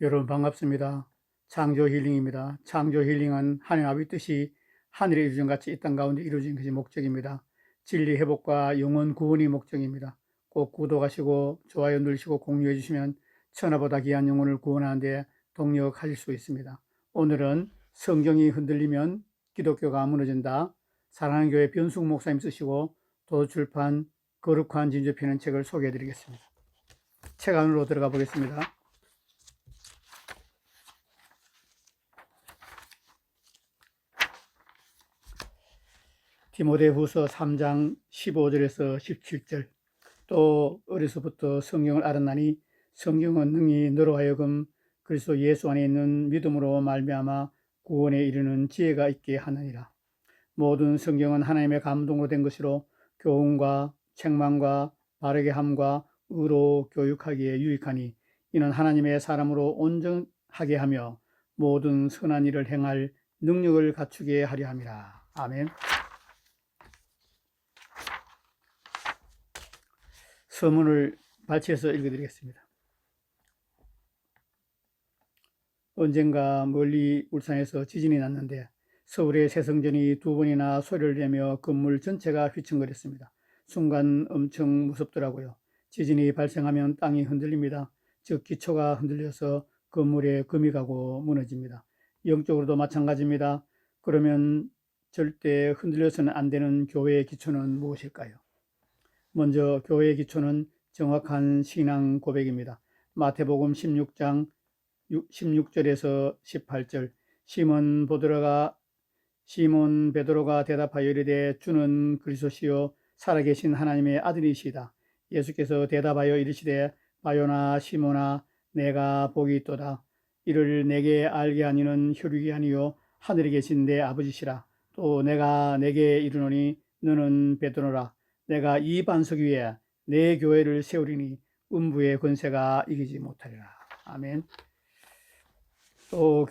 여러분 반갑습니다. 창조 힐링입니다. 창조 힐링은 하나님 아버지 뜻이 하늘의 이루어진 같이 이 땅 가운데 이루어진 것이 목적입니다. 진리 회복과 영혼 구원이 목적입니다. 꼭 구독하시고 좋아요 누르시고 공유해 주시면 천하보다 귀한 영혼을 구원하는 데 동력하실 수 있습니다. 오늘은 성경이 흔들리면 기독교가 무너진다. 사랑하는 교회 변숙 목사님 쓰시고 도서출판 거룩한 진주 펴는 책을 소개해 드리겠습니다. 책 안으로 들어가 보겠습니다. 디모데후서 3장 15절에서 17절. 또 어려서부터 성경을 알았나니 성경은 능히 너로 하여금 그리스도 예수 안에 있는 믿음으로 말미암아 구원에 이르는 지혜가 있게 하느니라. 모든 성경은 하나님의 감동으로 된 것이로 교훈과 책망과 바르게 함과 의로 교육하기에 유익하니 이는 하나님의 사람으로 온전하게 하며 모든 선한 일을 행할 능력을 갖추게 하려 함이라. 아멘. 서문을 발췌해서 읽어드리겠습니다. 언젠가 멀리 울산에서 지진이 났는데 서울의 새성전이 2번이나 소리를 내며 건물 전체가 휘청거렸습니다. 순간 엄청 무섭더라고요. 지진이 발생하면 땅이 흔들립니다. 즉 기초가 흔들려서 건물에 금이 가고 무너집니다. 영적으로도 마찬가지입니다. 그러면 절대 흔들려서는 안 되는 교회의 기초는 무엇일까요? 먼저 교회의 기초는 정확한 신앙 고백입니다. 마태복음 16장 16절에서 18절. 시몬 베드로가 대답하여 이르되 주는 그리스도시요 살아계신 하나님의 아들이시다. 예수께서 대답하여 이르시되 바요나 시몬아 내가 복이 있도다. 이를 내게 알게 하니는 혈육이 아니요 하늘에 계신 내 아버지시라. 또 내가 내게 이르노니 너는 베드로라. 내가 이 반석 위에 내 교회를 세우리니 음부의 권세가 이기지 못하리라. 아멘. 또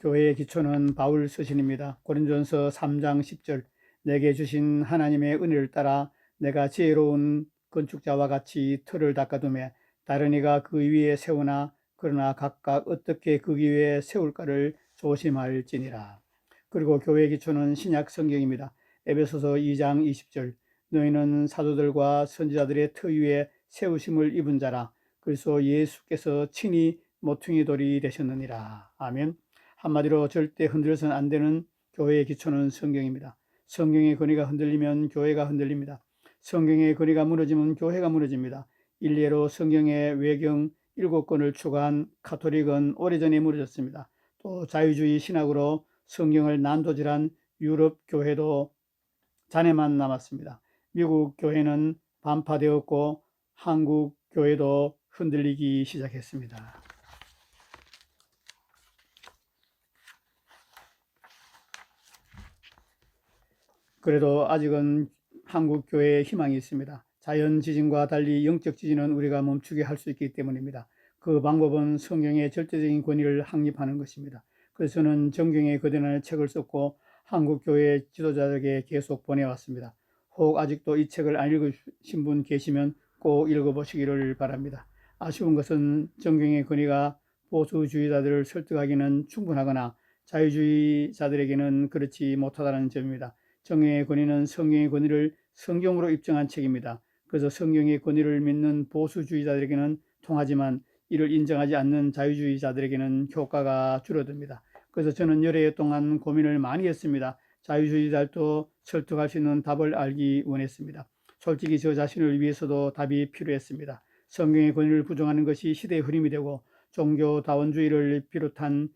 교회의 기초는 바울 서신입니다. 고린도전서 3장 10절. 내게 주신 하나님의 은혜를 따라 내가 지혜로운 건축자와 같이 틀을 닦아두매 다른 이가 그 위에 세우나 그러나 각각 어떻게 그 위에 세울까를 조심할지니라. 그리고 교회의 기초는 신약 성경입니다. 에베소서 2장 20절. 너희는 사도들과 선지자들의 터 위에 세우심을 입은 자라. 그래서 예수께서 친히 모퉁이 돌이 되셨느니라. 아멘. 한마디로 절대 흔들려서는 안 되는 교회의 기초는 성경입니다. 성경의 권위가 흔들리면 교회가 흔들립니다. 성경의 권위가 무너지면 교회가 무너집니다. 일례로 성경의 외경 7권을 추가한 가톨릭은 오래전에 무너졌습니다. 또 자유주의 신학으로 성경을 난도질한 유럽 교회도 잔해만 남았습니다. 미국 교회는 반파되었고 한국 교회도 흔들리기 시작했습니다. 그래도 아직은 한국 교회에 희망이 있습니다. 자연 지진과 달리 영적 지진은 우리가 멈추게 할 수 있기 때문입니다. 그 방법은 성경의 절대적인 권위를 확립하는 것입니다. 그래서 저는 정경의 거대한 책을 썼고 한국 교회 지도자들에게 계속 보내왔습니다. 혹 아직도 이 책을 안 읽으신 분 계시면 꼭 읽어보시기를 바랍니다. 아쉬운 것은 정경의 권위가 보수주의자들을 설득하기는 충분하거나 자유주의자들에게는 그렇지 못하다는 점입니다. 정경의 권위는 성경의 권위를 성경으로 입증한 책입니다. 그래서 성경의 권위를 믿는 보수주의자들에게는 통하지만 이를 인정하지 않는 자유주의자들에게는 효과가 줄어듭니다. 그래서 저는 여러 해 동안 고민을 많이 했습니다. 자유주의자들도 설득할 수 있는 답을 알기 원했습니다. 솔직히 저 자신을 위해서도 답이 필요했습니다. 성경의 권위를 부정하는 것이 시대의 흐름이 되고 종교다원주의를 비롯한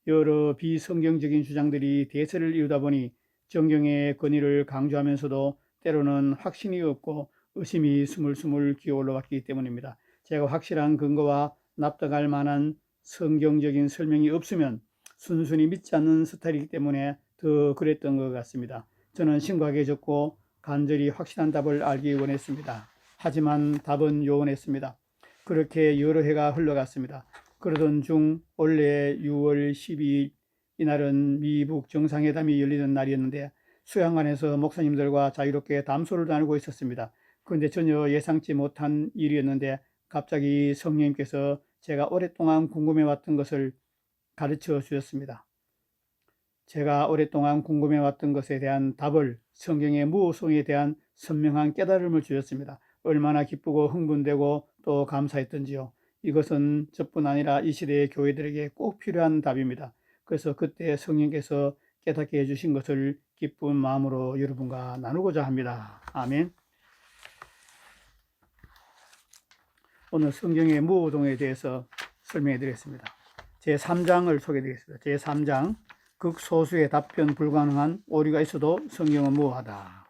여러 비성경적인 주장들이 대세를 이루다 보니 정경의 권위를 강조하면서도 때로는 확신이 없고 의심이 스물스물 기어올라왔기 때문입니다. 제가 확실한 근거와 납득할 만한 성경적인 설명이 없으면 순순히 믿지 않는 스타일이기 때문에 더 그랬던 것 같습니다. 저는 심각해졌고 간절히 확실한 답을 알기 원했습니다. 하지만 답은 요원했습니다. 그렇게 여러 해가 흘러갔습니다. 그러던 중 올해 6월 12일 이날은 미북 정상회담이 열리던 날이었는데 수양관에서 목사님들과 자유롭게 담소를 나누고 있었습니다. 그런데 전혀 예상치 못한 일이었는데 갑자기 성령님께서 제가 오랫동안 궁금해왔던 것을 가르쳐 주셨습니다. 제가 오랫동안 궁금해왔던 것에 대한 답을, 성경의 무호성에 대한 선명한 깨달음을 주셨습니다. 얼마나 기쁘고 흥분되고 또 감사했던지요. 이것은 저뿐 아니라 이 시대의 교회들에게 꼭 필요한 답입니다. 그래서 그때 성령께서 깨닫게 해주신 것을 기쁜 마음으로 여러분과 나누고자 합니다. 아멘. 오늘 성경의 무호성에 대해서 설명해 드리겠습니다. 제3장을 소개해 드리겠습니다. 제3장, 극소수의 답변 불가능한 오류가 있어도 성경은 무호하다.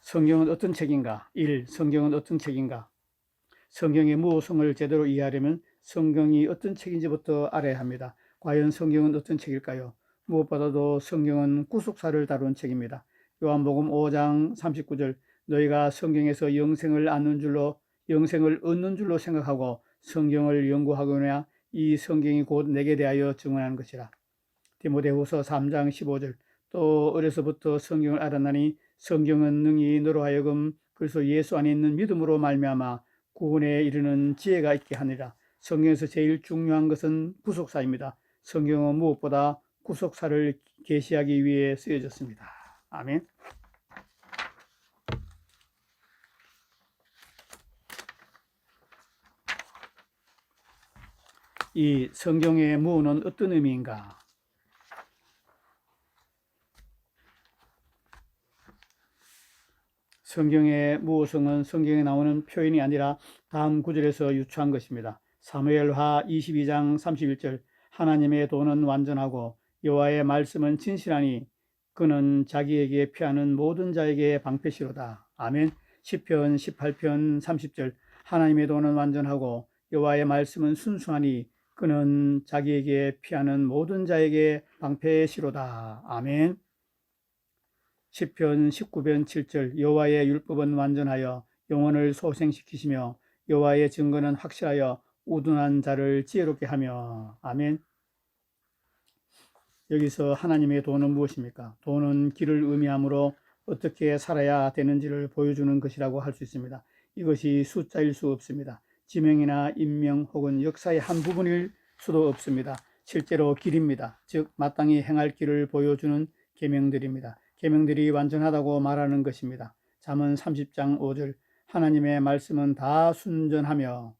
성경은 어떤 책인가? 1. 성경은 어떤 책인가? 성경의 무호성을 제대로 이해하려면 성경이 어떤 책인지부터 알아야 합니다. 과연 성경은 어떤 책일까요? 무엇보다도 성경은 구속사를 다룬 책입니다. 요한복음 5장 39절, 너희가 성경에서 영생을 얻는 줄로 생각하고 성경을 연구하거나 이 성경이 곧 내게 대하여 증언하는 것이라. 디모데후서 3장 15절, 또 어려서부터 성경을 알았나니 성경은 능히 너로 하여금 그리스도 예수 안에 있는 믿음으로 말미암아 구원에 이르는 지혜가 있게 하니라. 성경에서 제일 중요한 것은 구속사입니다. 성경은 무엇보다 구속사를 계시하기 위해 쓰여졌습니다. 아멘. 이 성경의 무는 어떤 의미인가? 성경의 무호성은 성경에 나오는 표현이 아니라 다음 구절에서 유추한 것입니다. 사무엘하 22장 31절, 하나님의 도는 완전하고 여호와의 말씀은 진실하니 그는 자기에게 피하는 모든 자에게 방패시로다. 아멘. 시편 18편 30절, 하나님의 도는 완전하고 여호와의 말씀은 순수하니 그는 자기에게 피하는 모든 자에게 방패시로다. 아멘. 시편 19편 7절, 여호와의 율법은 완전하여 영혼을 소생시키시며 여호와의 증거는 확실하여 우둔한 자를 지혜롭게 하며. 아멘. 여기서 하나님의 도는 무엇입니까? 도는 길을 의미하므로 어떻게 살아야 되는지를 보여주는 것이라고 할 수 있습니다. 이것이 숫자일 수 없습니다. 지명이나 인명 혹은 역사의 한 부분일 수도 없습니다. 실제로 길입니다. 즉 마땅히 행할 길을 보여주는 계명들입니다. 계명들이 완전하다고 말하는 것입니다. 잠언 30장 5절, 하나님의 말씀은 다 순전하며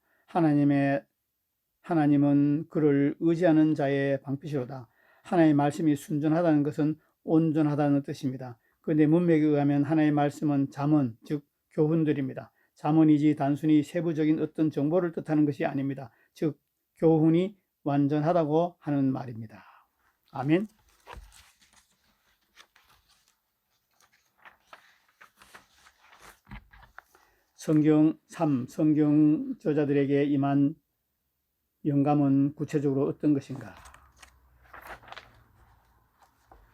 하나님은 그를 의지하는 자의 방패시로다. 하나님의 말씀이 순전하다는 것은 온전하다는 뜻입니다. 그런데 문맥에 의하면 하나님의 말씀은 잠언, 즉 교훈들입니다. 잠언이지 단순히 세부적인 어떤 정보를 뜻하는 것이 아닙니다. 즉 교훈이 완전하다고 하는 말입니다. 아멘. 성경 3. 성경 저자들에게 임한 영감은 구체적으로 어떤 것인가?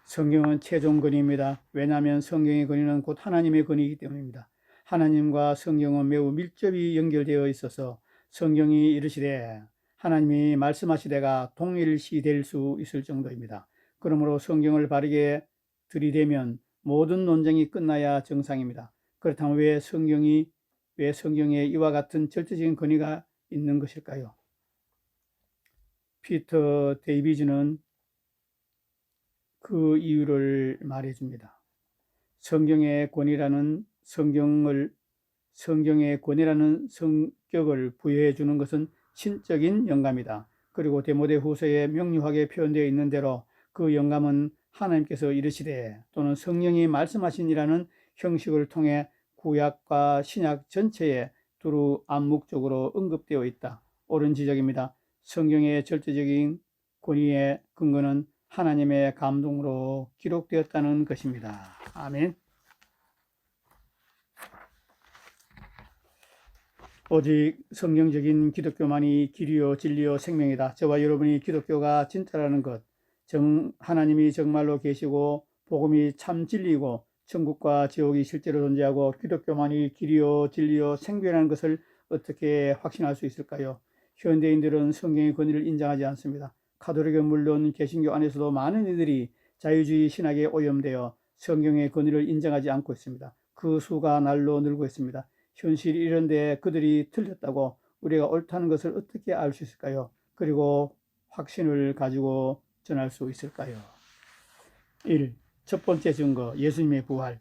성경은 최종 권위입니다. 왜냐하면 성경의 권위는 곧 하나님의 권위이기 때문입니다. 하나님과 성경은 매우 밀접히 연결되어 있어서 성경이 이르시되 하나님이 말씀하시되가 동일시될 수 있을 정도입니다. 그러므로 성경을 바르게 들이대면 모든 논쟁이 끝나야 정상입니다. 그렇다면 왜 성경에 이와 같은 절대적인 권위가 있는 것일까요? 피터 데이비즈는 그 이유를 말해줍니다. 성경의 권위라는 성격을 부여해 주는 것은 신적인 영감이다. 그리고 디모데후서에 명료하게 표현되어 있는 대로 그 영감은 하나님께서 이르시되 또는 성령이 말씀하시니라는 형식을 통해 구약과 신약 전체에 두루 암묵적으로 언급되어 있다. 옳은 지적입니다. 성경의 절대적인 권위의 근거는 하나님의 감동으로 기록되었다는 것입니다. 아멘. 오직 성경적인 기독교만이 길이요 진리요 생명이다. 저와 여러분이 기독교가 진짜라는 것, 하나님이 정말로 계시고 복음이 참 진리이고 천국과 지옥이 실제로 존재하고 기독교만이 길이요 진리요 생명이라는 것을 어떻게 확신할 수 있을까요? 현대인들은 성경의 권위를 인정하지 않습니다. 가톨릭은 물론 개신교 안에서도 많은 이들이 자유주의 신학에 오염되어 성경의 권위를 인정하지 않고 있습니다. 그 수가 날로 늘고 있습니다. 현실이 이런데 그들이 틀렸다고 우리가 옳다는 것을 어떻게 알 수 있을까요? 그리고 확신을 가지고 전할 수 있을까요? 1. 첫 번째 증거, 예수님의 부활.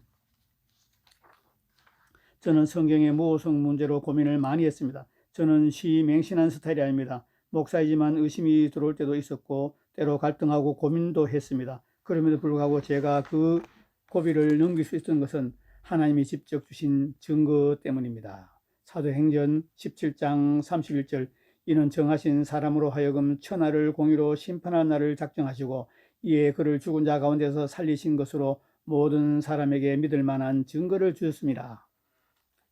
저는 성경의 모호성 문제로 고민을 많이 했습니다. 저는 맹신한 스타일이 아닙니다. 목사이지만 의심이 들어올 때도 있었고 때로 갈등하고 고민도 했습니다. 그럼에도 불구하고 제가 그 고비를 넘길 수 있었던 것은 하나님이 직접 주신 증거 때문입니다. 사도행전 17장 31절, 이는 정하신 사람으로 하여금 천하를 공의로 심판하는 날을 작정하시고 이에 그를 죽은 자 가운데서 살리신 것으로 모든 사람에게 믿을 만한 증거를 주셨습니다.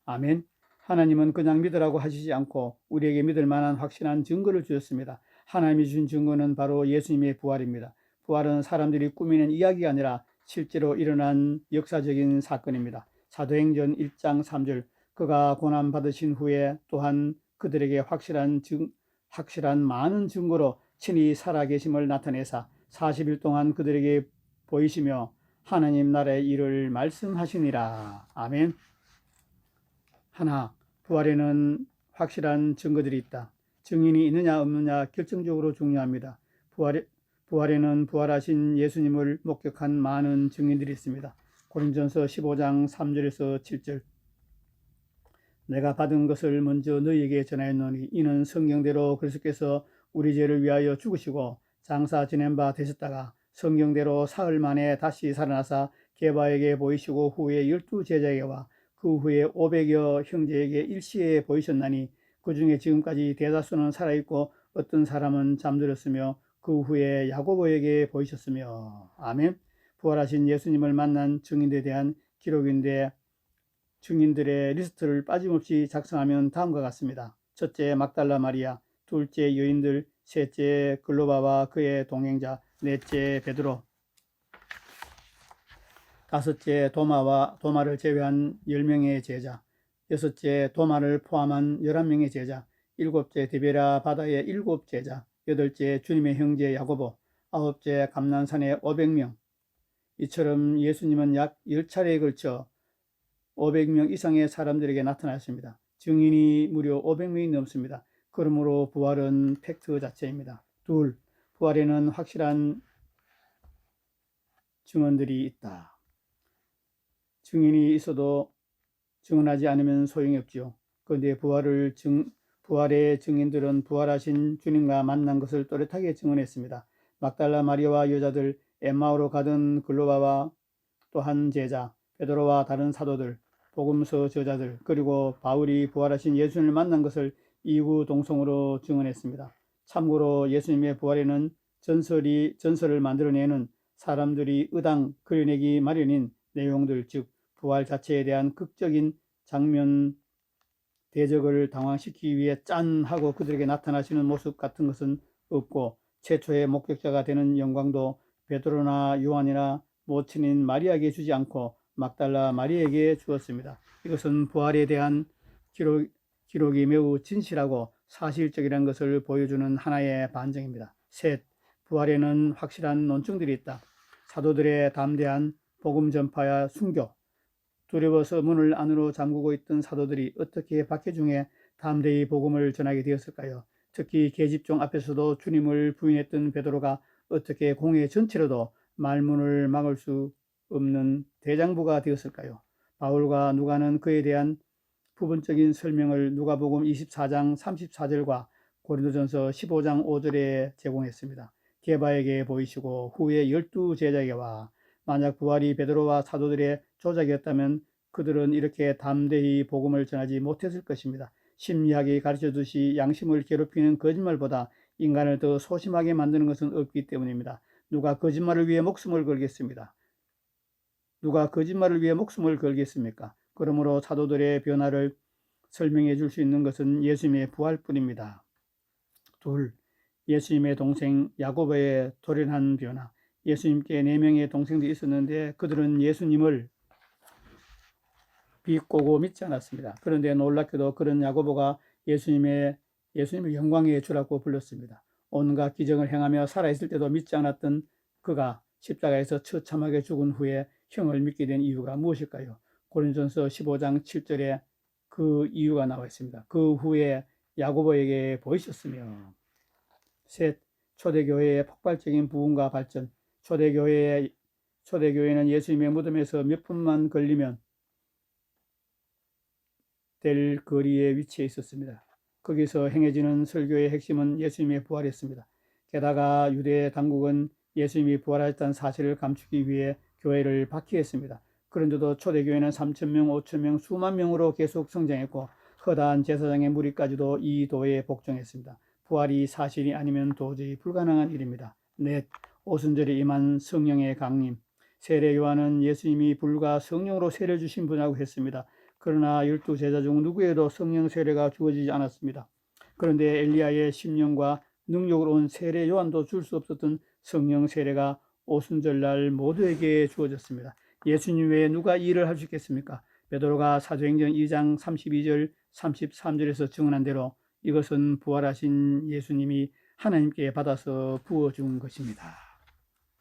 아멘. 하나님은 그냥 믿으라고 하시지 않고 우리에게 믿을 만한 확실한 증거를 주셨습니다. 하나님이 주신 증거는 바로 예수님의 부활입니다. 부활은 사람들이 꾸미는 이야기가 아니라 실제로 일어난 역사적인 사건입니다. 사도행전 1장 3절, 그가 고난받으신 후에 또한 그들에게 확실한 많은 증거로 친히 살아계심을 나타내사 40일 동안 그들에게 보이시며 하나님 나라의 일을 말씀하시니라. 아멘. 하나, 부활에는 확실한 증거들이 있다. 증인이 있느냐 없느냐 결정적으로 중요합니다. 부활에는 부활하신 예수님을 목격한 많은 증인들이 있습니다. 고린전서 15장 3절에서 7절, 내가 받은 것을 먼저 너희에게 전하였노니 이는 성경대로 그리스도께서 우리 죄를 위하여 죽으시고 장사 지낸 바 되셨다가 성경대로 사흘 만에 다시 살아나사 게바에게 보이시고 후에 12제자에게와 그 후에 500여 형제에게 일시에 보이셨나니 그 중에 지금까지 대다수는 살아있고 어떤 사람은 잠들었으며 그 후에 야고보에게 보이셨으며. 아멘. 부활하신 예수님을 만난 증인들에 대한 기록인데 증인들의 리스트를 빠짐없이 작성하면 다음과 같습니다. 첫째, 막달라 마리아. 둘째, 여인들. 셋째, 글로바와 그의 동행자. 넷째, 베드로. 다섯째, 도마를 제외한 10명의 제자. 여섯째, 도마를 포함한 11명의 제자. 일곱째, 디베라 바다의 7제자. 여덟째, 주님의 형제 야고보. 아홉째, 감난산의 500명. 이처럼 예수님은 약 10차례에 걸쳐 500명 이상의 사람들에게 나타났습니다. 증인이 무려 500명이 넘습니다. 그러므로 부활은 팩트 자체입니다. 둘, 부활에는 확실한 증언들이 있다. 증인이 있어도 증언하지 않으면 소용이 없지요. 그런데 부활의 증인들은 부활하신 주님과 만난 것을 또렷하게 증언했습니다. 막달라 마리아와 여자들, 엠마오로 가던 글로바와 또 한 제자, 베드로와 다른 사도들, 복음서 저자들, 그리고 바울이 부활하신 예수님을 만난 것을 이구동성으로 증언했습니다. 참고로 예수님의 부활에는 전설을 만들어내는 사람들이 의당 그려내기 마련인 내용들, 즉 부활 자체에 대한 극적인 장면 대적을 당황시키기 위해 짠 하고 그들에게 나타나시는 모습 같은 것은 없고 최초의 목격자가 되는 영광도 베드로나 요한이나 모친인 마리아에게 주지 않고 막달라 마리아에게 주었습니다. 이것은 부활에 대한 기록이 매우 진실하고 사실적이라는 것을 보여주는 하나의 반증입니다. 셋, 부활에는 확실한 논증들이 있다. 사도들의 담대한 복음 전파와 순교, 두려워서 문을 안으로 잠그고 있던 사도들이 어떻게 박해 중에 담대히 복음을 전하게 되었을까요? 특히 계집종 앞에서도 주님을 부인했던 베드로가 어떻게 공회 전체로도 말문을 막을 수 없는 대장부가 되었을까요? 바울과 누가는 그에 대한 부분적인 설명을 누가복음 24장 34절과 고린도전서 15장 5절에 제공했습니다. 게바에게 보이시고 후에 12제자에게와. 만약 부활이 베드로와 사도들의 조작이었다면 그들은 이렇게 담대히 복음을 전하지 못했을 것입니다. 심리학이 가르쳐주시 양심을 괴롭히는 거짓말보다 인간을 더 소심하게 만드는 것은 없기 때문입니다. 누가 거짓말을 위해 목숨을 걸겠습니다. 누가 거짓말을 위해 목숨을 걸겠습니까? 그러므로 사도들의 변화를 설명해 줄 수 있는 것은 예수님의 부활뿐입니다. 둘, 예수님의 동생 야고보의 돌연한 변화. 예수님께 4명의 동생들이 있었는데 그들은 예수님을 비꼬고 믿지 않았습니다. 그런데 놀랍게도 그런 야고보가 예수님의 영광의 주라고 불렀습니다. 온갖 기적을 행하며 살아있을 때도 믿지 않았던 그가 십자가에서 처참하게 죽은 후에 형을 믿게 된 이유가 무엇일까요? 고린도전서 15장 7절에 그 이유가 나와 있습니다. 그 후에 야고보에게 보이셨으며. 셋, 초대교회의 폭발적인 부흥과 발전. 초대교회는 예수님의 무덤에서 몇 분만 걸리면 될 거리에 위치해 있었습니다. 거기서 행해지는 설교의 핵심은 예수님의 부활이었습니다. 게다가 유대 당국은 예수님이 부활하셨다는 사실을 감추기 위해 교회를 박해했습니다. 그런데도 초대교회는 3,000명, 5,000명, 수만 명으로 계속 성장했고 허다한 제사장의 무리까지도 이 도에 복종했습니다. 부활이 사실이 아니면 도저히 불가능한 일입니다. 넷, 오순절에 임한 성령의 강림. 세례 요한은 예수님이 불과 성령으로 세례 주신 분이라고 했습니다. 그러나 12제자 중 누구에도 성령 세례가 주어지지 않았습니다. 그런데 엘리야의 심령과 능력으로 온 세례 요한도 줄 수 없었던 성령 세례가 오순절날 모두에게 주어졌습니다. 예수님 외에 누가 이 일을 할 수 있겠습니까? 베드로가 사도행전 2장 32절 33절에서 증언한 대로 이것은 부활하신 예수님이 하나님께 받아서 부어준 것입니다.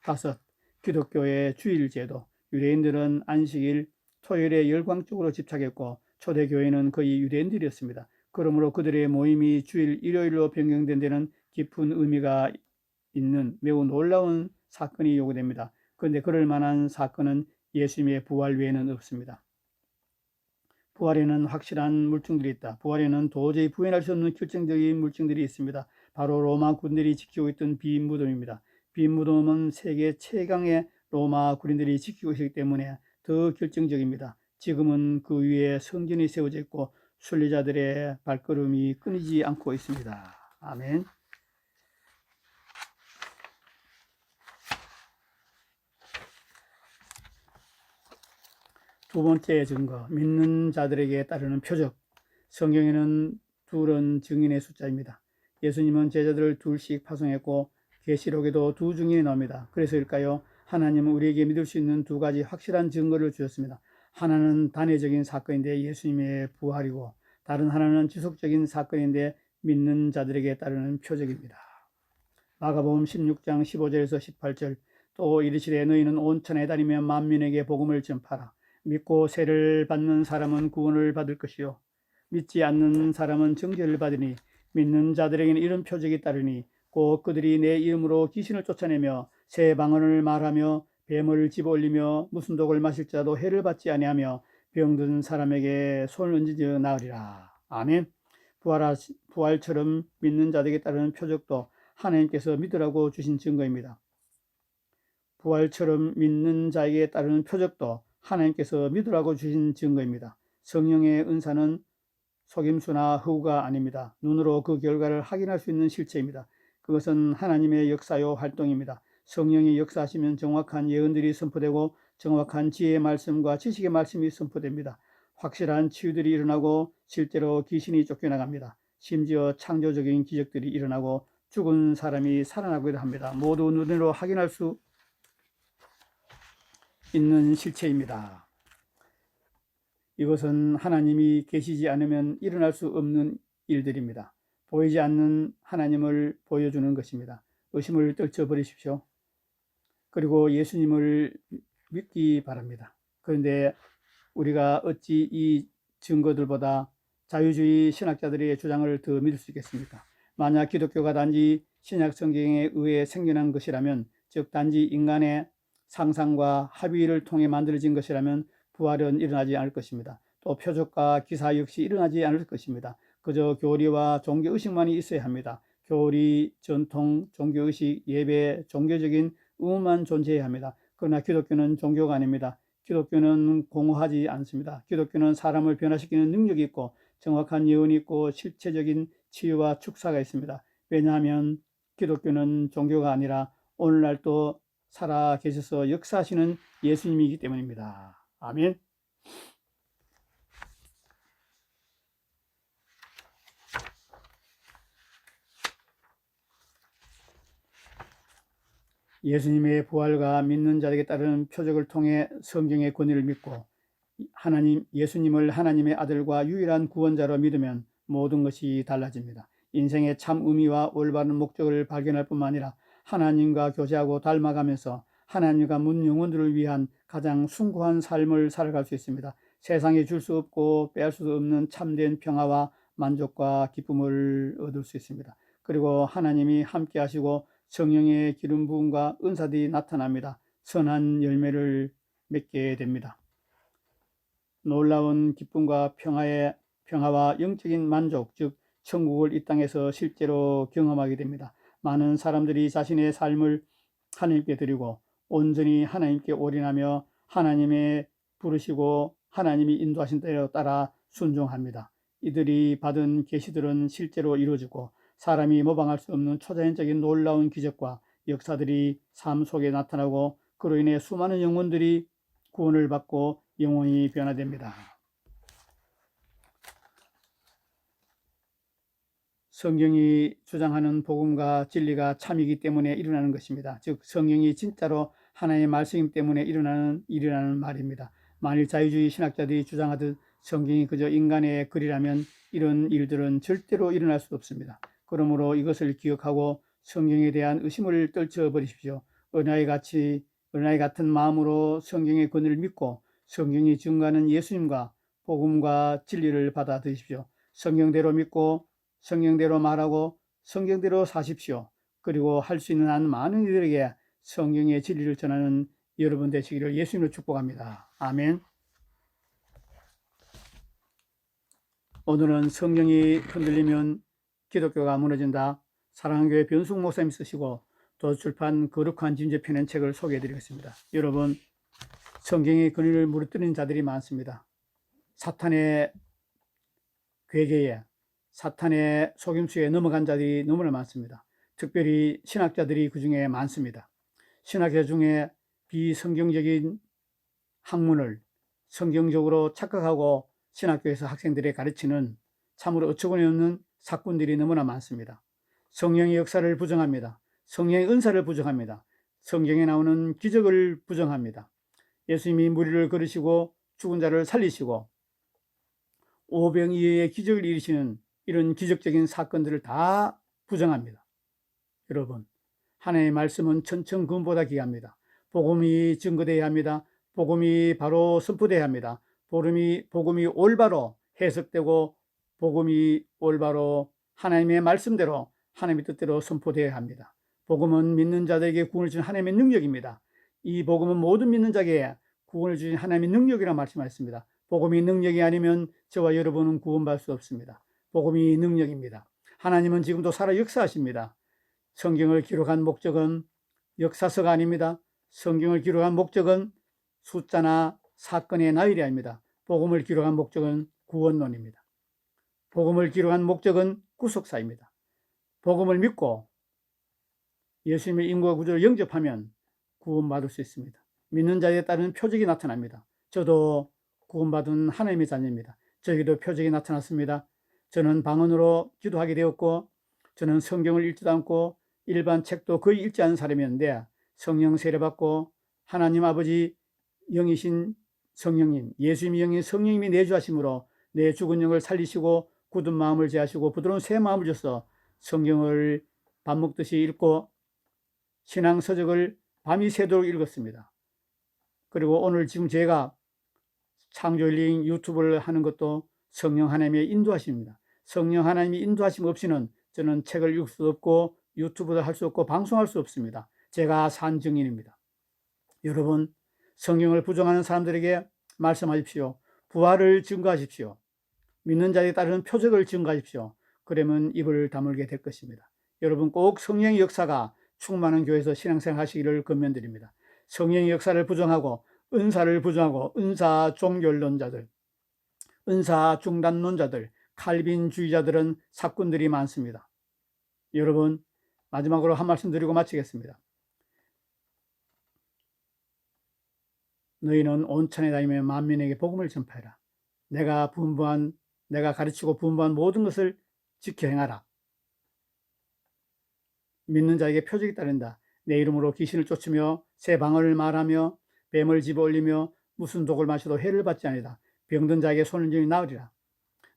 다섯, 기독교의 주일 제도. 유대인들은 안식일, 토요일에 열광적으로 집착했고 초대교회는 거의 유대인들이었습니다. 그러므로 그들의 모임이 주일, 일요일로 변경된 데는 깊은 의미가 있는 매우 놀라운 사건이 요구됩니다. 그런데 그럴 만한 사건은 예수님의 부활 외에는 없습니다. 부활에는 확실한 물증들이 있다. 부활에는 도저히 부인할 수 없는 결정적인 물증들이 있습니다. 바로 로마 군들이 지키고 있던 빈 무덤입니다. 빈 무덤은 세계 최강의 로마 군인들이 지키고 있기 때문에 더 결정적입니다. 지금은 그 위에 성전이 세워져 있고 순례자들의 발걸음이 끊이지 않고 있습니다. 아멘. 두 번째 증거, 믿는 자들에게 따르는 표적. 성경에는 둘은 증인의 숫자입니다. 예수님은 제자들을 둘씩 파송했고 계시록에도 두 증인이 나옵니다. 그래서일까요? 하나님은 우리에게 믿을 수 있는 두 가지 확실한 증거를 주셨습니다. 하나는 단회적인 사건인데 예수님의 부활이고 다른 하나는 지속적인 사건인데 믿는 자들에게 따르는 표적입니다. 마가복음 16장 15절에서 18절. 또 이르시되 너희는 온 천하에 다니며 만민에게 복음을 전파하라. 믿고 세를 받는 사람은 구원을 받을 것이요 믿지 않는 사람은 정죄를 받으니 믿는 자들에게는 이런 표적이 따르니 곧 그들이 내 이름으로 귀신을 쫓아내며 새 방언을 말하며 뱀을 집어올리며 무슨 독을 마실 자도 해를 받지 아니하며 병든 사람에게 손을 얹으며 나으리라. 아멘. 부활처럼 믿는 자들에게 따르는 표적도 하나님께서 믿으라고 주신 증거입니다. 부활처럼 믿는 자에게 따르는 표적도 하나님께서 믿으라고 주신 증거입니다. 성령의 은사는 속임수나 허구가 아닙니다. 눈으로 그 결과를 확인할 수 있는 실체입니다. 그것은 하나님의 역사요 활동입니다. 성령이 역사하시면 정확한 예언들이 선포되고 정확한 지혜의 말씀과 지식의 말씀이 선포됩니다. 확실한 치유들이 일어나고 실제로 귀신이 쫓겨나갑니다. 심지어 창조적인 기적들이 일어나고 죽은 사람이 살아나기도 합니다. 모두 눈으로 확인할 수 있는 실체입니다. 이것은 하나님이 계시지 않으면 일어날 수 없는 일들입니다. 보이지 않는 하나님을 보여주는 것입니다. 의심을 떨쳐버리십시오. 그리고 예수님을 믿기 바랍니다. 그런데 우리가 어찌 이 증거들보다 자유주의 신학자들의 주장을 더 믿을 수 있겠습니까? 만약 기독교가 단지 신약 성경에 의해 생겨난 것이라면, 즉 단지 인간의 상상과 합의를 통해 만들어진 것이라면 부활은 일어나지 않을 것입니다. 또 표적과 기사 역시 일어나지 않을 것입니다. 그저 교리와 종교의식만이 있어야 합니다. 교리, 전통, 종교의식, 예배, 종교적인 의무만 존재해야 합니다. 그러나 기독교는 종교가 아닙니다. 기독교는 공허하지 않습니다. 기독교는 사람을 변화시키는 능력이 있고 정확한 예언이 있고 실체적인 치유와 축사가 있습니다. 왜냐하면 기독교는 종교가 아니라 오늘날도 살아 계셔서 역사하시는 예수님이기 때문입니다. 아멘. 예수님의 부활과 믿는 자에게 따르는 표적을 통해 성경의 권위를 믿고 예수님을 하나님의 아들과 유일한 구원자로 믿으면 모든 것이 달라집니다. 인생의 참 의미와 올바른 목적을 발견할 뿐만 아니라 하나님과 교제하고 닮아가면서 하나님과 문 영혼들을 위한 가장 숭고한 삶을 살아갈 수 있습니다. 세상에 줄 수 없고 빼앗을 수 없는 참된 평화와 만족과 기쁨을 얻을 수 있습니다. 그리고 하나님이 함께 하시고 성령의 기름 부음과 은사들이 나타납니다. 선한 열매를 맺게 됩니다. 놀라운 기쁨과 평화와 영적인 만족, 즉 천국을 이 땅에서 실제로 경험하게 됩니다. 많은 사람들이 자신의 삶을 하나님께 드리고 온전히 하나님께 올인하며 하나님의 부르시고 하나님이 인도하신 대로 따라 순종합니다. 이들이 받은 계시들은 실제로 이루어지고 사람이 모방할 수 없는 초자연적인 놀라운 기적과 역사들이 삶 속에 나타나고 그로 인해 수많은 영혼들이 구원을 받고 영혼이 변화됩니다. 성경이 주장하는 복음과 진리가 참이기 때문에 일어나는 것입니다. 즉 성경이 진짜로 하나님의 말씀이기 때문에 일어나는 말입니다. 만일 자유주의 신학자들이 주장하듯 성경이 그저 인간의 글이라면 이런 일들은 절대로 일어날 수 없습니다. 그러므로 이것을 기억하고 성경에 대한 의심을 떨쳐버리십시오. 어린아이 같은 마음으로 성경의 권위를 믿고 성경이 증거하는 예수님과 복음과 진리를 받아들이십시오. 성경대로 믿고 성경대로 말하고 성경대로 사십시오. 그리고 할 수 있는 한 많은 이들에게 성경의 진리를 전하는 여러분 되시기를 예수님으로 축복합니다. 아멘. 오늘은 성경이 흔들리면 기독교가 무너진다. 사랑하는 교회 변숙 목사님이 쓰시고 또 출판 거룩한 진죄 펴낸 책을 소개해 드리겠습니다. 여러분, 성경의 근위를 무너뜨리는 자들이 많습니다. 사탄의 괴계에 사탄의 속임수에 넘어간 자들이 너무나 많습니다. 특별히 신학자들이 그 중에 많습니다. 신학자 중에 비성경적인 학문을 성경적으로 착각하고 신학교에서 학생들에 가르치는 참으로 어처구니 없는 사꾼들이 너무나 많습니다. 성령의 역사를 부정합니다. 성령의 은사를 부정합니다. 성경에 나오는 기적을 부정합니다. 예수님이 무리를 걸으시고 죽은 자를 살리시고 오병이어의 기적을 이루시는 이런 기적적인 사건들을 다 부정합니다. 여러분, 하나님의 말씀은 천천금보다 귀합니다. 복음이 증거되어야 합니다. 복음이 바로 선포되어야 합니다. 복음이 올바로 해석되고 복음이 올바로 하나님의 말씀대로 하나님의 뜻대로 선포되어야 합니다. 복음은 믿는 자들에게 구원을 주신 하나님의 능력입니다. 이 복음은 모든 믿는 자에게 구원을 주신 하나님의 능력이라고 말씀하셨습니다. 복음이 능력이 아니면 저와 여러분은 구원받을 수 없습니다. 복음이 능력입니다. 하나님은 지금도 살아 역사하십니다. 성경을 기록한 목적은 역사서가 아닙니다. 성경을 기록한 목적은 숫자나 사건의 나열이 아닙니다. 복음을 기록한 목적은 구원론입니다. 복음을 기록한 목적은 구속사입니다. 복음을 믿고 예수님의 인과 구조를 영접하면 구원받을 수 있습니다. 믿는 자에 따른 표적이 나타납니다. 저도 구원받은 하나님의 자녀입니다. 저에게도 표적이 나타났습니다. 저는 방언으로 기도하게 되었고 저는 성경을 읽지도 않고 일반 책도 거의 읽지 않은 사람이었는데 성령 세례받고 하나님 아버지 영이신 성령님, 예수님이 영인 성령님이 내주하심으로 내 죽은 영을 살리시고 굳은 마음을 제하시고 부드러운 새 마음을 줘서 성경을 밥 먹듯이 읽고 신앙 서적을 밤이 새도록 읽었습니다. 그리고 오늘 지금 제가 창조일링 유튜브를 하는 것도 성령 하나님의 인도하심입니다. 성령 하나님의 인도하심 없이는 저는 책을 읽을 수 없고 유튜브도 할 수 없고 방송할 수 없습니다. 제가 산 증인입니다. 여러분, 성경을 부정하는 사람들에게 말씀하십시오. 부활을 증거하십시오. 믿는 자에 따르는 표적을 증거하십시오. 그러면 입을 다물게 될 것입니다. 여러분, 꼭 성령의 역사가 충만한 교회에서 신앙생활 하시기를 권면드립니다. 성령의 역사를 부정하고 은사를 부정하고 은사 종결론자들, 은사 중단론자들, 칼빈주의자들은 사꾼들이 많습니다. 여러분, 마지막으로 한 말씀 드리고 마치겠습니다. 너희는 온 천에 다니며 만민에게 복음을 전파해라. 내가 가르치고 분부한 모든 것을 지켜 행하라. 믿는 자에게 표적이 따른다. 내 이름으로 귀신을 쫓으며 새 방언을 말하며 뱀을 집어 올리며 무슨 독을 마셔도 해를 받지 아니하리라. 병든 자에게 손을 쥐니 나으리라.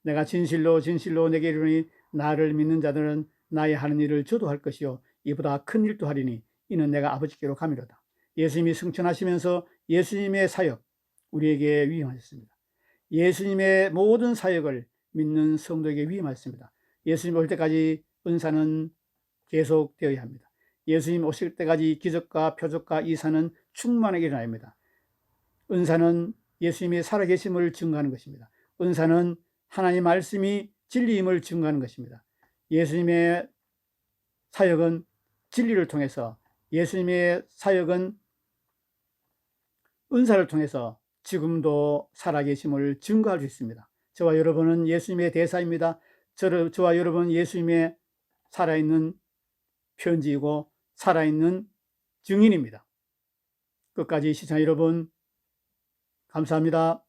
내가 진실로 내게 이르노니 나를 믿는 자들은 나의 하는 일을 저도 할 것이요 이보다 큰 일도 하리니 이는 내가 아버지께로 가미로다. 예수님이 승천하시면서 예수님의 사역 우리에게 위임하셨습니다. 예수님의 모든 사역을 믿는 성도에게 위임하였습니다. 예수님 올 때까지 은사는 계속되어야 합니다. 예수님 오실 때까지 기적과 표적과 이사는 충만하게 일어나야 합니다. 은사는 예수님이 살아계심을 증거하는 것입니다. 은사는 하나님 말씀이 진리임을 증거하는 것입니다. 예수님의 사역은 진리를 통해서, 예수님의 사역은 은사를 통해서 지금도 살아계심을 증거할 수 있습니다. 저와 여러분은 예수님의 대사입니다. 저와 여러분은 예수님의 살아있는 편지이고 살아있는 증인입니다. 끝까지 시청자 여러분 감사합니다.